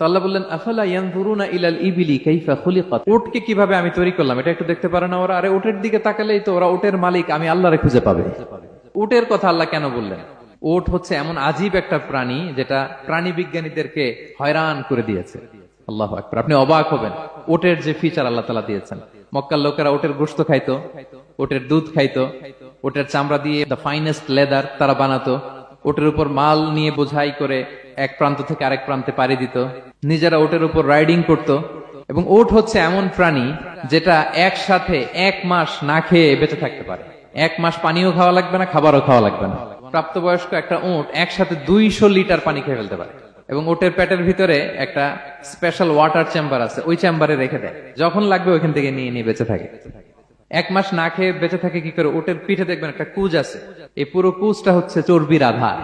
তো আল্লাহ বললেন, আফালা ইয়ানজুরুনা ইলাল ইবিলি কাইফা খুলিকাত। উটকে কিভাবে আমি তৈরি করলাম এটা একটু দেখতে পারে না ওরা? আরে উটের দিকে তাকালেই তো ওরা উটের মালিক আমি আল্লাহরে খুঁজে পাবে। উটের কথা আল্লাহ কেন বললেন? উট হচ্ছে এমন আজীব একটা প্রাণী যেটা প্রাণী বিজ্ঞানীদেরকে হয়রান করে দিয়েছে। আল্লাহু আকবার, আপনি অবাক হবেন উটের যে ফিচার আল্লাহ তাআলা দিয়েছেন। মক্কার লোকেরা উটের গোশত খাইতো, উটের দুধ খাইতো, উটের চামড়া দিয়ে দ্য ফাইনেস্ট লেদার তারা বানাতো, উটের উপর মাল নিয়ে বোঝাই করে এক প্রান্ত থেকে আরেক প্রান্তে পাড়ি দিত, নিজেরা উটের উপর রাইডিং করত। এবং উট হচ্ছে এমন প্রাণী যেটা একসাথে 1 মাস না খেয়ে বেঁচে থাকতে পারে। 1 মাস পানিও খাওয়া লাগবে না, খাবারও খাওয়া লাগবে না। প্রাপ্তবয়স্ক একটা উট একসাথে 200 লিটার পানি খেয়ে ফেলতে পারে। এবং উটের পেটের ভিতরে একটা স্পেশাল ওয়াটার চেম্বার আছে, ওই চেম্বারে রেখে দেয়, যখন লাগবে ওইখান থেকে নিয়ে নিয়ে বেঁচে থাকে। 1 মাস না খেয়ে বেঁচে থাকে কি করে? উটের পিঠে দেখবেন একটা কুজ আছে, এই পুরো কুজটা হচ্ছে চর্বির আধার।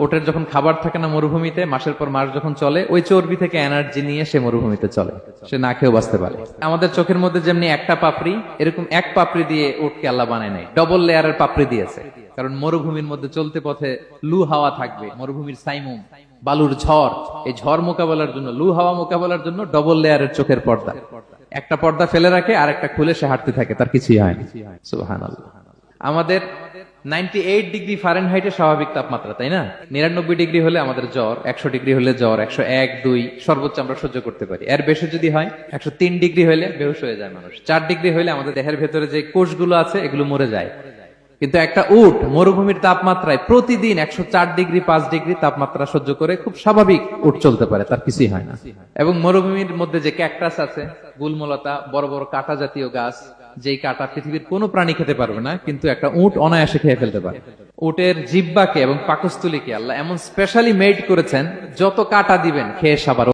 ওটের যখন খাবার থাকে না মরুভূমিতে, মাসের পর মাস যখন চলে, ওই চর্বি থেকে এনার্জি নিয়ে সে মরুভূমিতে চলে, সে না খেয়েও বাঁচতে পারে। আমাদের চোখের মধ্যে যেমনি একটা পাপড়ি, এরকম এক পাপড়ি দিয়ে উটকে আল্লাহ বানায় নাই, ডবল লেয়ারের পাপড়ি দিয়েছে। কারণ মরুভূমির মধ্যে চলতে পথে লু হাওয়া থাকবে, মরুভূমির সাইমুম, বালুর ঝড়, এই ঝড় মোকাবেলার জন্য, লু হাওয়া মোকাবেলার জন্য ডবল লেয়ারের চোখের পর্দা। একটা পর্দা ফেলে রাখে আর একটা খুলে সে হাঁটতে থাকে, তার কিছুই হয় না। সুবহানাল্লাহ। আমাদের 98 ডিগ্রি ফারেনহাইটে স্বাভাবিক তাপমাত্রা, তাই না? 99 ডিগ্রি হলে আমাদের জ্বর, 100 ডিগ্রি হলে জ্বর, 101, 2 সর্বোচ্চ আমরা সহ্য করতে পারি। এর বেশি যদি হয়, 103 ডিগ্রি হলে বেহুশ হয়ে যায় মানুষ। 4 ডিগ্রি হলে আমাদের দেহের ভেতরে যে কোষগুলো আছে এগুলো মরে যায়। কিন্তু একটা উট মরুভূমির তাপমাত্রায় প্রতিদিন 104 ডিগ্রি 5 ডিগ্রি তাপমাত্রা সহ্য করে খুব স্বাভাবিক উট চলতে পারে, তার কিছুই হয় না। এবং মরুভূমির মধ্যে যে ক্যাকটাস আছে, গুলমলতা, বড় বড় কাঁটা জাতীয় গাছ, যেই কাঁটা পৃথিবীর কোনো প্রাণী খেতে পারবে না, কিন্তু একটা উট অনায়াসে খেয়ে ফেলতে পারে। উটের জিহ্বাকে এবং পাকস্থলীকে আল্লাহ এমন স্পেশালি মেড করেছেন, যত কাঁটা দিবেন খেয়ে সাবার